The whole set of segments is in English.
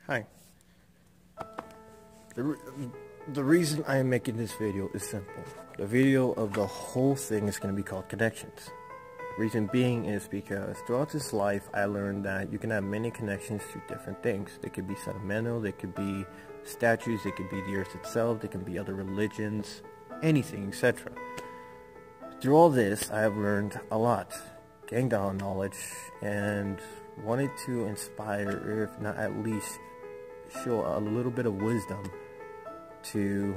Hi. The reason I am making this video is simple. The video of the whole thing is going to be called Connections. Reason being is because throughout this life I learned that you can have many connections to different things. They could be sentimental, they could be statues, they could be the earth itself, they can be other religions, anything, etc. Through all this I have learned a lot, gained on knowledge, and wanted to inspire, if not at least show a little bit of wisdom to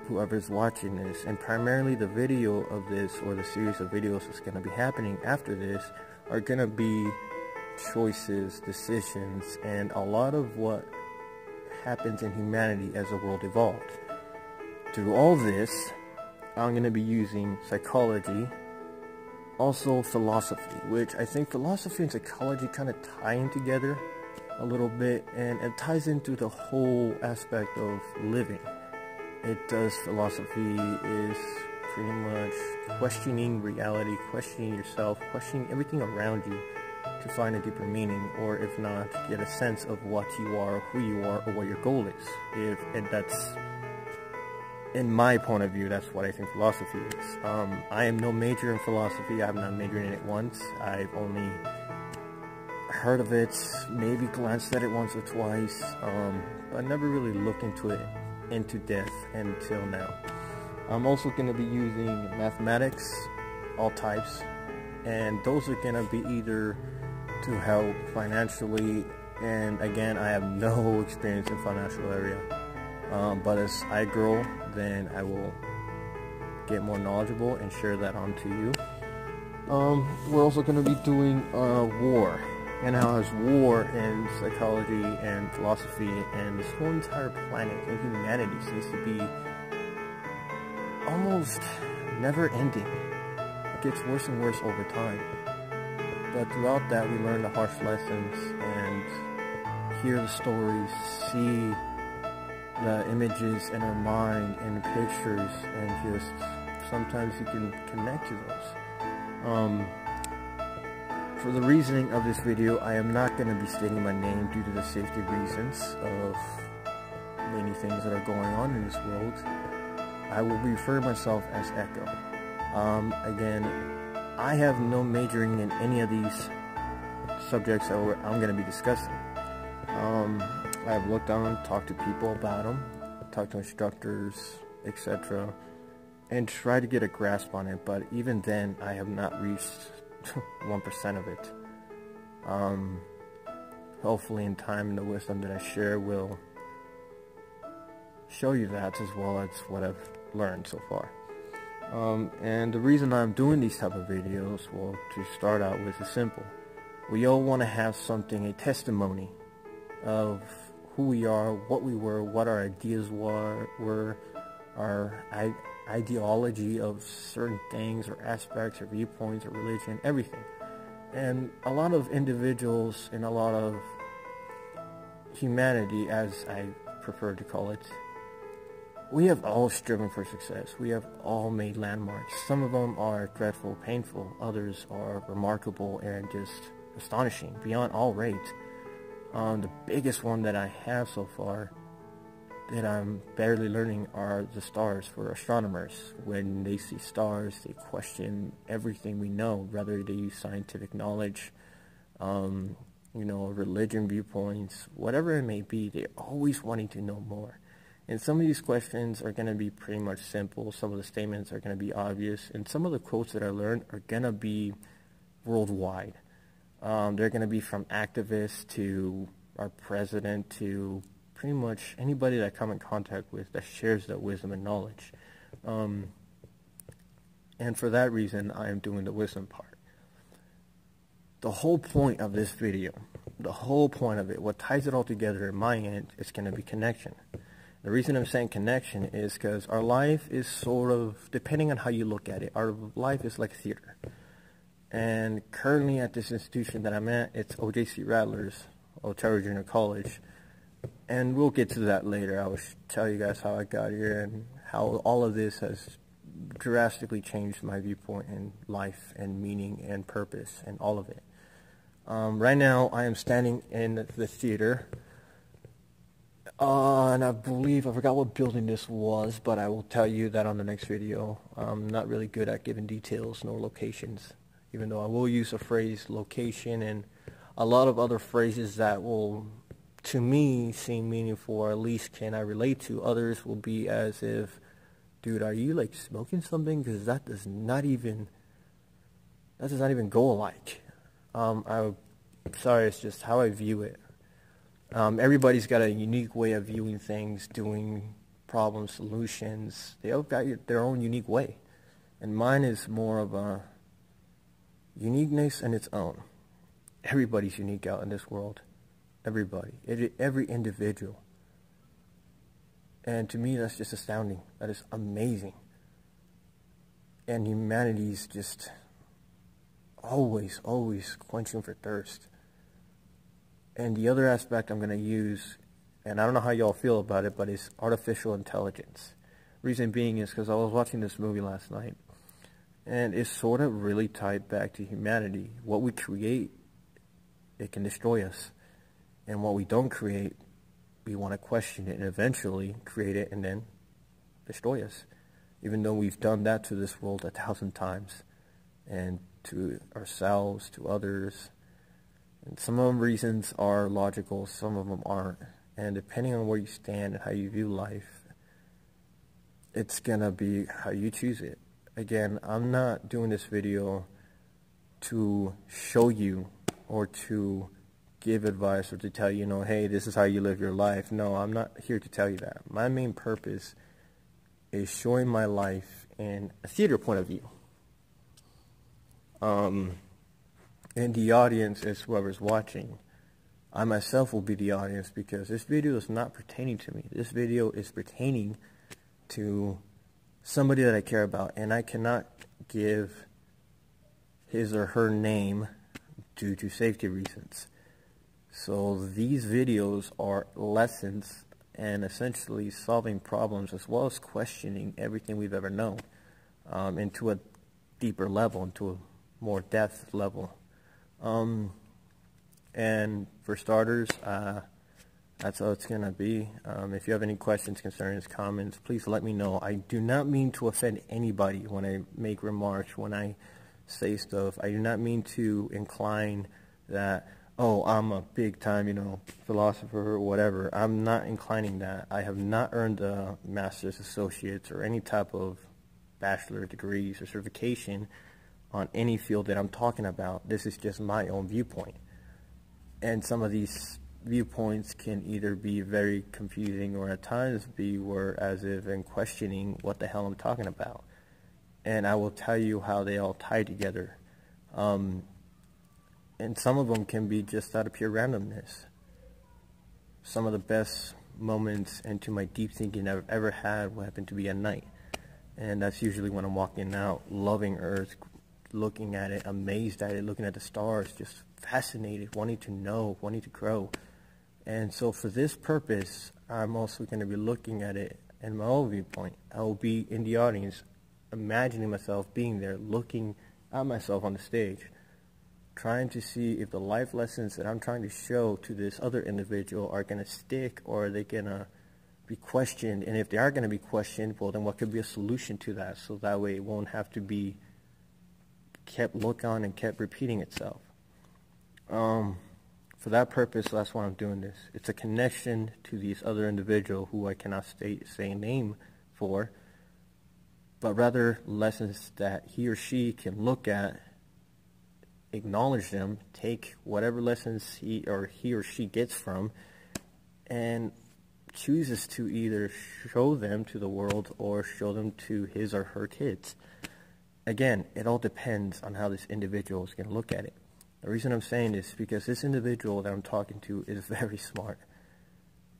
whoever's watching this. And primarily the video of this, or the series of videos that's going to be happening after this, are going to be choices, decisions, and a lot of what happens in humanity as the world evolved. Through all this, I'm going to be using psychology, also philosophy, which I think philosophy and psychology kind of tie in together a little bit, and it ties into the whole aspect of living. Philosophy is pretty much questioning reality, questioning yourself, questioning everything around you to find a deeper meaning, or if not, get a sense of what you are, who you are, or what your goal is. And that's, in my point of view, that's what I think philosophy is. I am no major in philosophy. I have not majored in it once. I've only heard of it, maybe glanced at it once or twice, but never really looked into it into depth until now. I'm also going to be using mathematics, all types, and those are going to be either to help financially, and again, I have no experience in financial area, but as I grow, then I will get more knowledgeable and share that on to you. We're also going to be doing war, and how has war and psychology and philosophy and this whole entire planet and humanity seems to be almost never ending. It gets worse and worse over time. But throughout that, we learn the harsh lessons and hear the stories, see the images in our mind and pictures, and just sometimes you can connect to those. For the reasoning of this video, I am not going to be stating my name due to the safety reasons of many things that are going on in this world. I will refer myself as Echo. Again, I have no majoring in any of these subjects that I'm going to be discussing. I've looked on, talked to people about them, talked to instructors, etc., and tried to get a grasp on it, but even then, I have not reached 1% of it. Hopefully in time, and the wisdom that I share will show you that, as well as what I've learned so far. And the reason I'm doing these type of videos, well, to start out with, is simple. We all want to have something, a testimony of who we are, what we were, what our ideas were, our ideology of certain things or aspects or viewpoints or religion, everything. And a lot of individuals and a lot of humanity, as I prefer to call it, we have all striven for success. We have all made landmarks. Some of them are dreadful, painful. Others are remarkable and just astonishing, beyond all rate. The biggest one that I have so far that I'm barely learning are the stars. For astronomers, when they see stars, they question everything we know, whether they use scientific knowledge, religion viewpoints, whatever it may be. They're always wanting to know more. And some of these questions are going to be pretty much simple. Some of the statements are going to be obvious, and some of the quotes that I learned are going to be worldwide. They're going to be from activists to our president to pretty much anybody that I come in contact with that shares that wisdom and knowledge. And for that reason, I am doing the wisdom part. The whole point of this video, the whole point of it, what ties it all together in my end, is going to be connection. The reason I'm saying connection is because our life is sort of, depending on how you look at it, our life is like theater. And currently at this institution that I'm at, it's OJC Rattlers, Otero Junior College. And we'll get to that later. I will tell you guys how I got here and how all of this has drastically changed my viewpoint in life and meaning and purpose and all of it. Right now, I am standing in the theater, and I believe, I forgot what building this was, but I will tell you that on the next video. I'm not really good at giving details nor locations, even though I will use a phrase, location, and a lot of other phrases that will, to me, seem meaningful, or at least can I relate to. Others will be as if, dude, are you like smoking something? Because that does not even go alike. Sorry, it's just how I view it. Everybody's got a unique way of viewing things, doing problem solutions. They all got their own unique way. And mine is more of a uniqueness in its own. Everybody's unique out in this world. Everybody. Every individual. And to me, that's just astounding. That is amazing. And humanity's just always quenching for thirst. And the other aspect I'm going to use, and I don't know how y'all feel about it, but it's artificial intelligence. Reason being is because I was watching this movie last night, and it's sort of really tied back to humanity. What we create, it can destroy us. And what we don't create, we want to question it and eventually create it and then destroy us. Even though we've done that to this world 1,000 times, and to ourselves, to others. And some of the reasons are logical, some of them aren't. And depending on where you stand and how you view life, it's gonna be how you choose it. Again, I'm not doing this video to show you or to give advice or to tell you, hey, this is how you live your life. No, I'm not here to tell you that. My main purpose is showing my life in a theater point of view. And the audience is whoever's watching. I myself will be the audience because this video is not pertaining to me. This video is pertaining to somebody that I care about, and I cannot give his or her name due to safety reasons. So these videos are lessons and essentially solving problems as well as questioning everything we've ever known into a deeper level, into a more depth level. And for starters, that's how it's gonna be. If you have any questions, concerns, comments, please let me know. I do not mean to offend anybody when I make remarks, when I say stuff. I do not mean to incline that, oh, I'm a big time, philosopher or whatever. I'm not inclining that. I have not earned a master's, associates, or any type of bachelor degrees or certification on any field that I'm talking about. This is just my own viewpoint. And some of these viewpoints can either be very confusing or at times be as if in questioning what the hell I'm talking about. And I will tell you how they all tie together. And some of them can be just out of pure randomness. Some of the best moments into my deep thinking I've ever had will happen to be at night. And that's usually when I'm walking out, loving Earth, looking at it, amazed at it, looking at the stars, just fascinated, wanting to know, wanting to grow. And so for this purpose, I'm also going to be looking at it in my own viewpoint. I will be in the audience, imagining myself being there, looking at myself on the stage, trying to see if the life lessons that I'm trying to show to this other individual are going to stick, or are they going to be questioned. And if they are going to be questioned, well, then what could be a solution to that, so that way it won't have to be kept looked on and kept repeating itself. For that purpose, that's why I'm doing this. It's a connection to these other individual who I cannot say a name for, but rather lessons that he or she can look at, acknowledge them, take whatever lessons he or she gets from, and chooses to either show them to the world or show them to his or her kids. Again, it all depends on how this individual is going to look at it. The reason I'm saying this is because this individual that I'm talking to is very smart,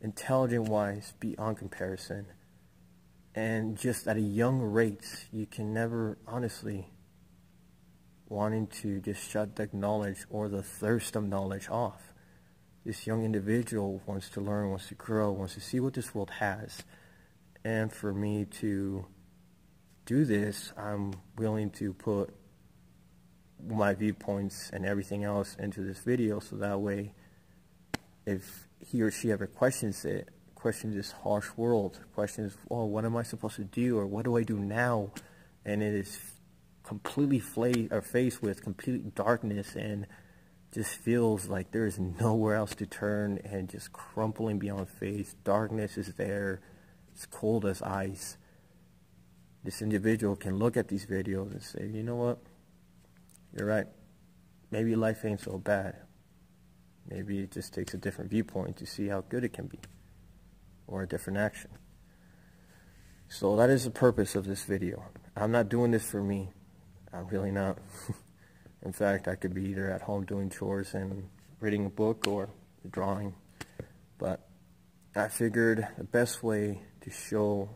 intelligent-wise, beyond comparison, and just at a young rate, you can never, honestly, wanting to just shut the knowledge or the thirst of knowledge off. This young individual wants to learn, wants to grow, wants to see what this world has. And for me to do this, I'm willing to put my viewpoints and everything else into this video, so that way if he or she ever questions this harsh world, questions, oh, what am I supposed to do, or what do I do now, and it is completely faced with complete darkness and just feels like there is nowhere else to turn and just crumpling beyond faith. Darkness is there. It's cold as ice. This individual can look at these videos and say, you know what? You're right. Maybe life ain't so bad. Maybe it just takes a different viewpoint to see how good it can be, or a different action. So that is the purpose of this video. I'm not doing this for me. I'm really not. In fact, I could be either at home doing chores and reading a book or drawing. But I figured the best way to show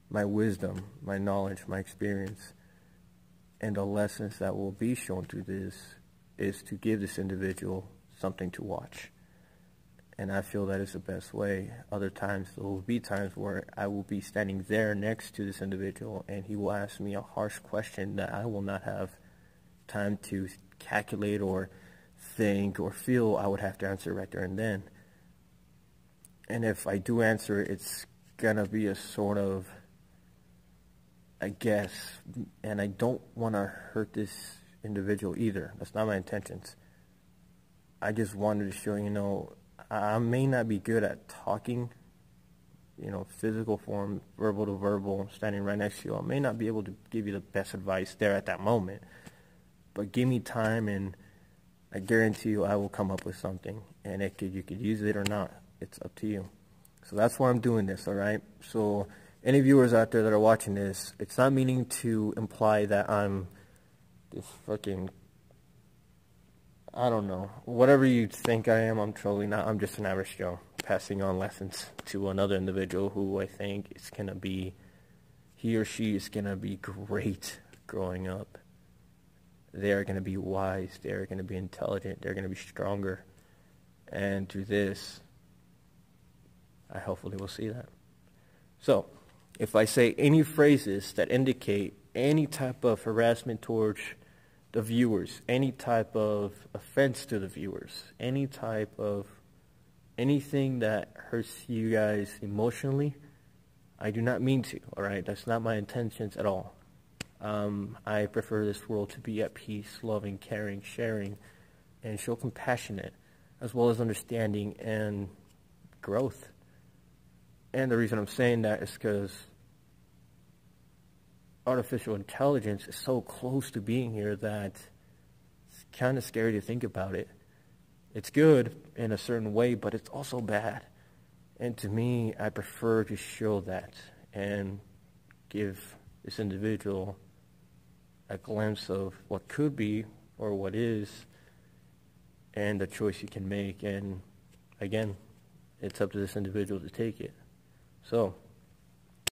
my wisdom, my knowledge, my experience, and the lessons that will be shown through this is to give this individual something to watch. And I feel that is the best way. Other times, there will be times where I will be standing there next to this individual and he will ask me a harsh question that I will not have time to calculate or think or feel I would have to answer right there and then. And if I do answer, it's gonna be a sort of, I guess, and I don't want to hurt this individual either. That's not my intentions. I just wanted to show, you know, I may not be good at talking, you know, physical form, verbal to verbal, standing right next to you. I may not be able to give you the best advice there at that moment, but give me time and I guarantee you I will come up with something, and you could use it or not. It's up to you. So that's why I'm doing this, alright? So any viewers out there that are watching this, it's not meaning to imply that I'm this fucking, I don't know, whatever you think I am, I'm totally not. I'm just an average Joe passing on lessons to another individual who I think is going to be, he or she is going to be great growing up. They're going to be wise, they're going to be intelligent, they're going to be stronger. And through this, I hopefully will see that. So, if I say any phrases that indicate any type of harassment towards the viewers, any type of offense to the viewers, any type of anything that hurts you guys emotionally, I do not mean to, alright? That's not my intentions at all. I prefer this world to be at peace, loving, caring, sharing, and show compassionate, as well as understanding and growth. And the reason I'm saying that is because artificial intelligence is so close to being here that it's kind of scary to think about it. It's good in a certain way, but it's also bad. And to me, I prefer to show that and give this individual a glimpse of what could be or what is, and the choice you can make. And again, it's up to this individual to take it. So